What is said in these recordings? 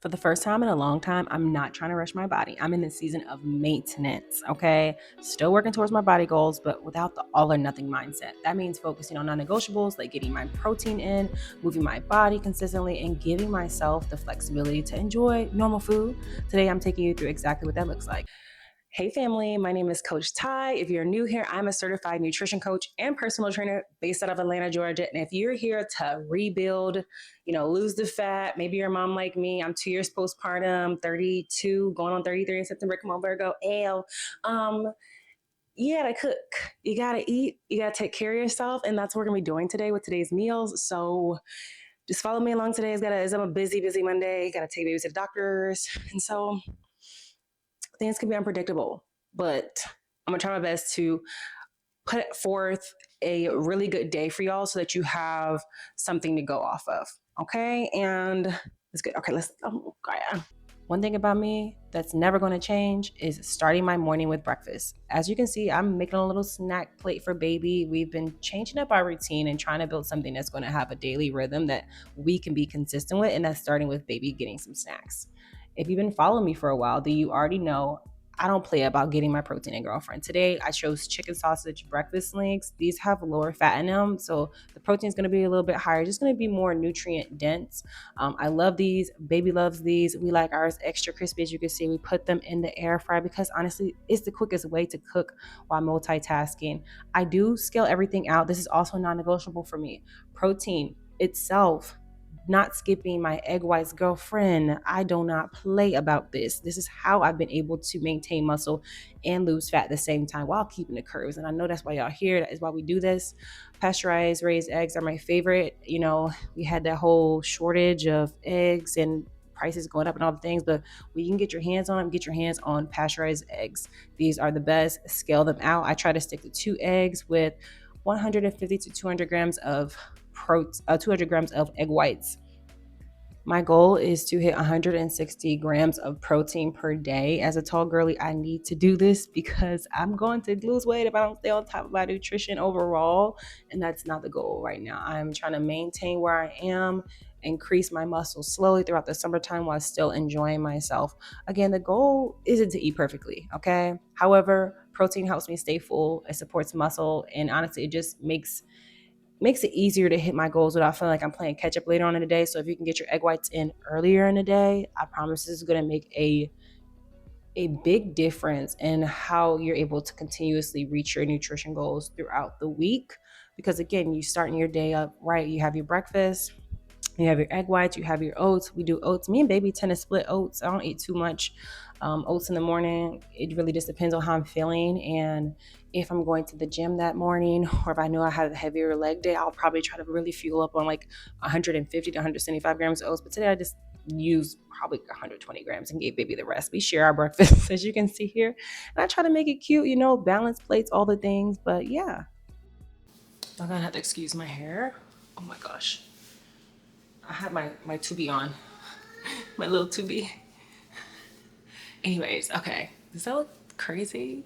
For the first time in a long time, I'm not trying to rush my body. I'm in the season of maintenance, okay? Still working towards my body goals, but without the all or nothing mindset. That means focusing on non negotiables, like getting my protein in, moving my body consistently, and giving myself the flexibility to enjoy normal food. Today, I'm taking you through exactly what that looks like. Hey, family. My name is Coach Ty. If you're new here, I'm a certified nutrition coach and personal trainer based out of Atlanta, Georgia. And if you're here to rebuild, lose the fat, maybe you're a mom like me. I'm 2 years postpartum, 32, going on 33 in September. Come on, Virgo. L. Um, you gotta cook, you gotta eat, you gotta take care of yourself. And that's what we're gonna be doing today with today's meals. So just follow me along today. It's I'm a busy, busy Monday. Gotta take babies to the doctors. And so things can be unpredictable, but I'm gonna try my best to put forth a really good day for y'all so that you have something to go off of. Okay. And it's good. Okay. Yeah. One thing about me that's never going to change is starting my morning with breakfast. As you can see, I'm making a little snack plate for baby. We've been changing up our routine and trying to build something that's going to have a daily rhythm that we can be consistent with, and that's starting with baby getting some snacks. If you've been following me for a while, then you already know I don't play about getting my protein in, girlfriend. Today, I chose chicken sausage breakfast links. These have lower fat in them, so the protein is going to be a little bit higher, just going to be more nutrient dense. I love these. Baby loves these. We like ours extra crispy. As you can see, we put them in the air fryer because honestly, it's the quickest way to cook while multitasking. I do scale everything out. This is also non-negotiable for me. Protein itself, not skipping my egg whites, girlfriend. I do not play about this. This is how I've been able to maintain muscle and lose fat at the same time while keeping the curves. And I know that's why y'all here. That is why we do this. Pasteurized raised eggs are my favorite. We had that whole shortage of eggs and prices going up and all the things, but when you can get your hands on them, get your hands on pasteurized eggs. These are the best. Scale them out. I try to stick to 2 eggs with 150 to 200 grams of 200 grams of egg whites. My goal is to hit 160 grams of protein per day. As a tall girly, I need to do this because I'm going to lose weight if I don't stay on top of my nutrition overall. And that's not the goal right now. I'm trying to maintain where I am, increase my muscle slowly throughout the summertime while still enjoying myself. Again, the goal isn't to eat perfectly, okay? However, protein helps me stay full, it supports muscle, and honestly, it just makes it easier to hit my goals without feeling like I'm playing catch up later on in the day. So if you can get your egg whites in earlier in the day, I promise this is going to make a big difference in how you're able to continuously reach your nutrition goals throughout the week. Because again, you starting your day up right. You have your breakfast, you have your egg whites, you have your oats. We do oats. Me and baby tend to split oats. I don't eat too much oats in the morning. It really just depends on how I'm feeling. And if I'm going to the gym that morning, or if I know I have a heavier leg day, I'll probably try to really fuel up on like 150 to 175 grams of oats. But today I just used probably 120 grams and gave baby the rest. We share our breakfast, as you can see here. And I try to make it cute, balance plates, all the things. But yeah, I'm going to have to excuse my hair. Oh my gosh. I had my to on, my little to. Anyways, okay. Does that look crazy?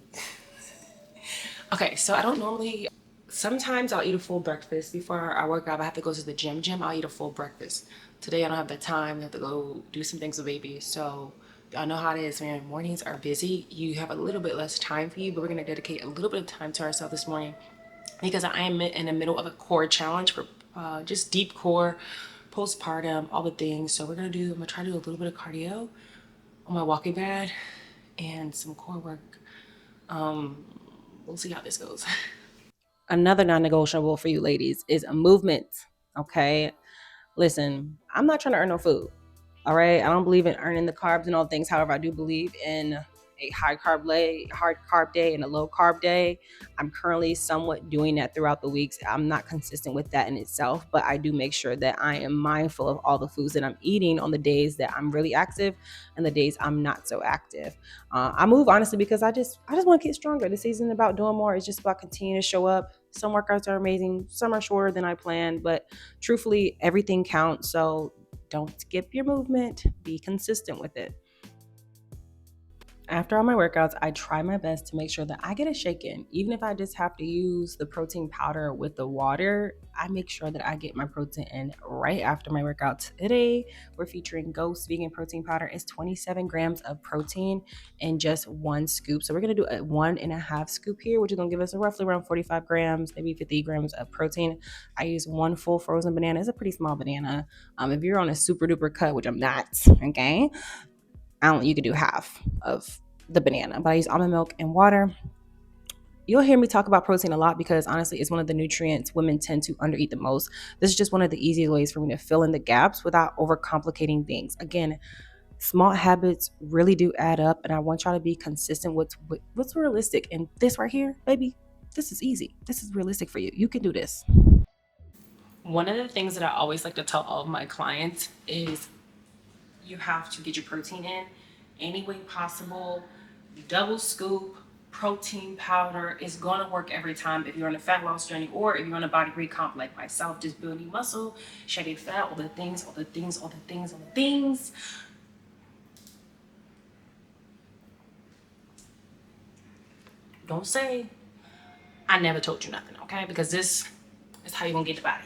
Okay, so I don't normally. Sometimes I'll eat a full breakfast before I work out. If I have to go to the gym, I'll eat a full breakfast. Today I don't have the time. I have to go do some things with baby. So y'all know how it is, man. Mornings are busy. You have a little bit less time for you, but we're gonna dedicate a little bit of time to ourselves this morning because I am in the middle of a core challenge for just deep core, postpartum, all the things. So I'm gonna try to do a little bit of cardio on my walking pad and some core work. We'll see how this goes. Another non-negotiable for you ladies is a movement. Okay, listen, I'm not trying to earn no food. All right, I don't believe in earning the carbs and all things. However, I do believe in a hard carb day and a low carb day. I'm currently somewhat doing that throughout the weeks. I'm not consistent with that in itself, but I do make sure that I am mindful of all the foods that I'm eating on the days that I'm really active and the days I'm not so active. I move honestly because I just want to get stronger. This isn't about doing more. It's just about continuing to show up. Some workouts are amazing, some are shorter than I planned, but truthfully, everything counts. So don't skip your movement, be consistent with it. After all my workouts, I try my best to make sure that I get a shake in. Even if I just have to use the protein powder with the water, I make sure that I get my protein in right after my workout. Today, we're featuring Ghost Vegan Protein Powder. It's 27 grams of protein in just one scoop. So we're going to do a 1.5 scoop here, which is going to give us roughly around 45 grams, maybe 50 grams of protein. I use one full frozen banana. It's a pretty small banana. If you're on a super duper cut, which I'm not, okay, you could do half of the banana, but I use almond milk and water. You'll hear me talk about protein a lot because honestly, it's one of the nutrients women tend to undereat the most. This is just one of the easiest ways for me to fill in the gaps without overcomplicating things. Again, small habits really do add up, and I want y'all to be consistent with what's realistic. And this right here, baby, this is easy. This is realistic for you. You can do this. One of the things that I always like to tell all of my clients is you have to get your protein in any way possible. Double scoop protein powder is going to work every time if you're on a fat loss journey or if you're on a body recomp like myself, just building muscle, shedding fat, all the things, all the things, all the things, all the things. Don't say I never told you nothing, okay? Because this is how you're going to get the body.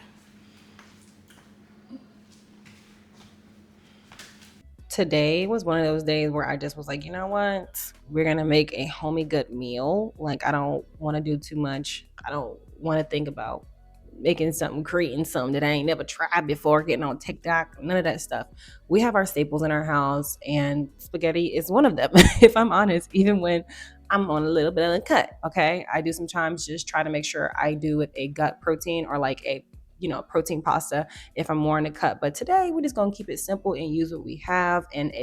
Today was one of those days where I just was like, you know what? We're going to make a homey good meal. Like, I don't want to do too much. I don't want to think about making something, creating something that I ain't never tried before, getting on TikTok, none of that stuff. We have our staples in our house, and spaghetti is one of them, if I'm honest, even when I'm on a little bit of a cut. Okay. I do sometimes just try to make sure I do with a gut protein or like a protein pasta if I'm more in a cut. But today we're just gonna keep it simple and use what we have. And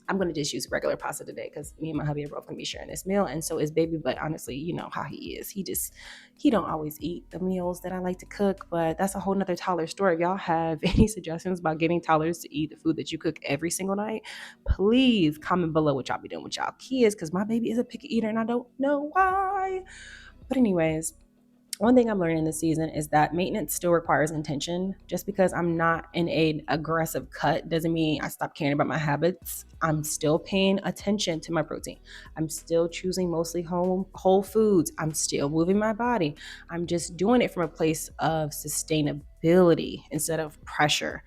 I'm gonna just use regular pasta today because me and my hubby are both gonna be sharing this meal, and so is baby. But honestly, you know how he is. He don't always eat the meals that I like to cook, but that's a whole nother toddler story. If y'all have any suggestions about getting toddlers to eat the food that you cook every single night, please comment below what y'all be doing with y'all kids, because my baby is a picky eater and I don't know why. But anyways, one thing I'm learning this season is that maintenance still requires intention. Just because I'm not in an aggressive cut doesn't mean I stop caring about my habits. I'm still paying attention to my protein. I'm still choosing mostly whole foods. I'm still moving my body. I'm just doing it from a place of sustainability instead of pressure.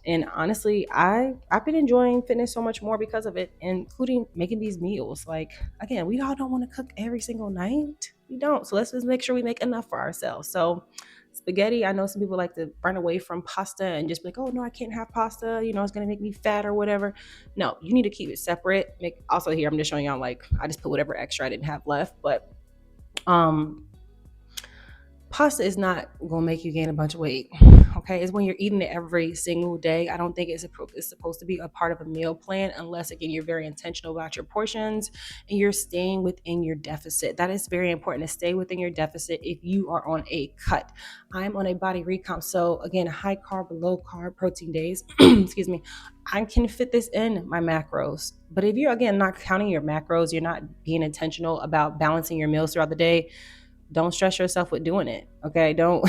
And honestly, I've been enjoying fitness so much more because of it, including making these meals. Like, again, we all don't want to cook every single night. We don't. So let's just make sure we make enough for ourselves. So spaghetti, I know some people like to run away from pasta and just be like, oh no, I can't have pasta, it's gonna make me fat or whatever. No, you need to keep it separate. Also here, I'm just showing y'all, like, I just put whatever extra I didn't have left. But pasta is not going to make you gain a bunch of weight. Okay, it's when you're eating it every single day. I don't think it's supposed to be a part of a meal plan unless, again, you're very intentional about your portions and you're staying within your deficit. That is very important, to stay within your deficit if you are on a cut. I'm on a body recomp, so again, high carb, low carb protein days. Excuse me. I can fit this in my macros. But if you're, again, not counting your macros, you're not being intentional about balancing your meals throughout the day, don't stress yourself with doing it. Okay, don't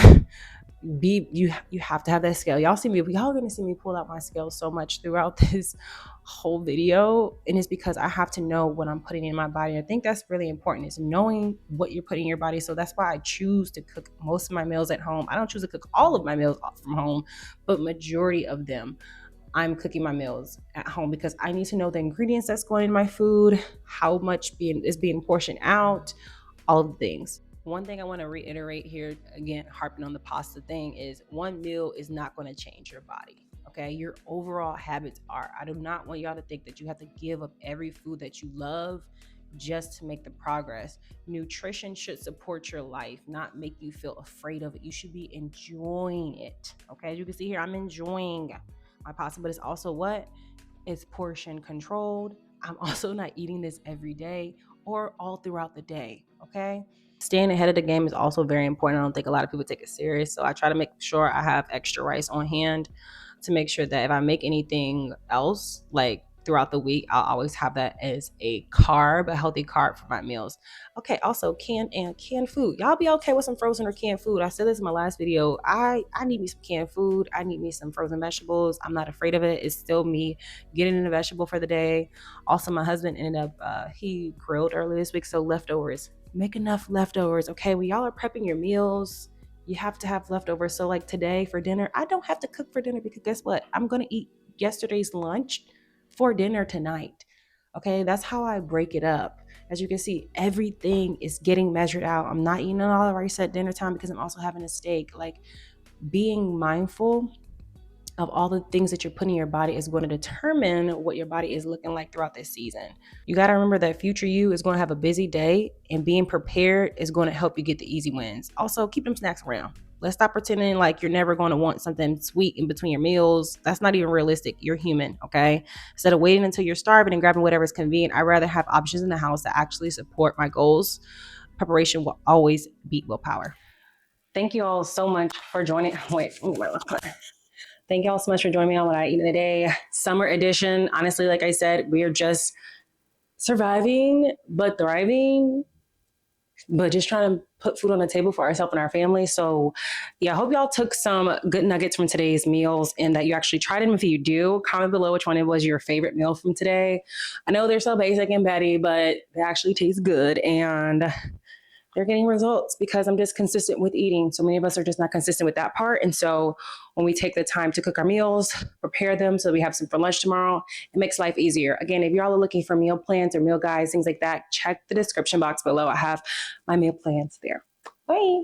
you have to have that scale. Y'all gonna see me pull out my scale so much throughout this whole video, and it's because I have to know what I'm putting in my body. I think that's really important, is knowing what you're putting in your body. So that's why I choose to cook most of my meals at home. I don't choose to cook all of my meals from home, but majority of them I'm cooking my meals at home because I need to know the ingredients that's going in my food, how much is being portioned out, all of the things. One thing I want to reiterate here, again, harping on the pasta thing, is one meal is not going to change your body. Okay, your overall habits are. I do not want y'all to think that you have to give up every food that you love just to make the progress. Nutrition should support your life, not make you feel afraid of it. You should be enjoying it. Okay, as you can see here, I'm enjoying my pasta, but it's also what? It's portion controlled. I'm also not eating this every day or all throughout the day. Okay, staying ahead of the game is also very important. I don't think a lot of people take it serious. So I try to make sure I have extra rice on hand to make sure that if I make anything else, like throughout the week. I'll always have that as a carb, a healthy carb for my meals. Okay, also canned food. Y'all be okay with some frozen or canned food. I said this in my last video. I need me some canned food. I need me some frozen vegetables. I'm not afraid of it. It's still me getting in a vegetable for the day. Also, my husband ended up he grilled earlier this week, so leftovers. Make enough leftovers. Okay, when y'all are prepping your meals, you have to have leftovers. So like today for dinner, I don't have to cook for dinner because guess what? I'm gonna eat yesterday's lunch for dinner tonight. Okay, that's how I break it up. As you can see, everything is getting measured out. I'm not eating all the rice at dinner time because I'm also having a steak. Like being mindful of all the things that you're putting in your body is going to determine what your body is looking like throughout this season. You got to remember that future you is going to have a busy day, and being prepared is going to help you get the easy wins. Also, keep them snacks around. Let's stop pretending like you're never going to want something sweet in between your meals. That's not even realistic. You're human, okay? Instead of waiting until you're starving and grabbing whatever's convenient, I'd rather have options in the house that actually support my goals. Preparation will always beat willpower. Thank you all so much for joining. Thank y'all so much for joining me on What I Eat in a Day Summer Edition. Honestly, like I said, we are just surviving, but thriving, but just trying to put food on the table for ourselves and our family. So yeah, I hope y'all took some good nuggets from today's meals and that you actually tried them. If you do, comment below which one it was your favorite meal from today. I know they're so basic and petty, but they actually taste good and they're getting results because I'm just consistent with eating. So many of us are just not consistent with that part. And so when we take the time to cook our meals, prepare them so we have some for lunch tomorrow, it makes life easier. Again, if y'all are looking for meal plans or meal guides, things like that, check the description box below. I have my meal plans there. Bye.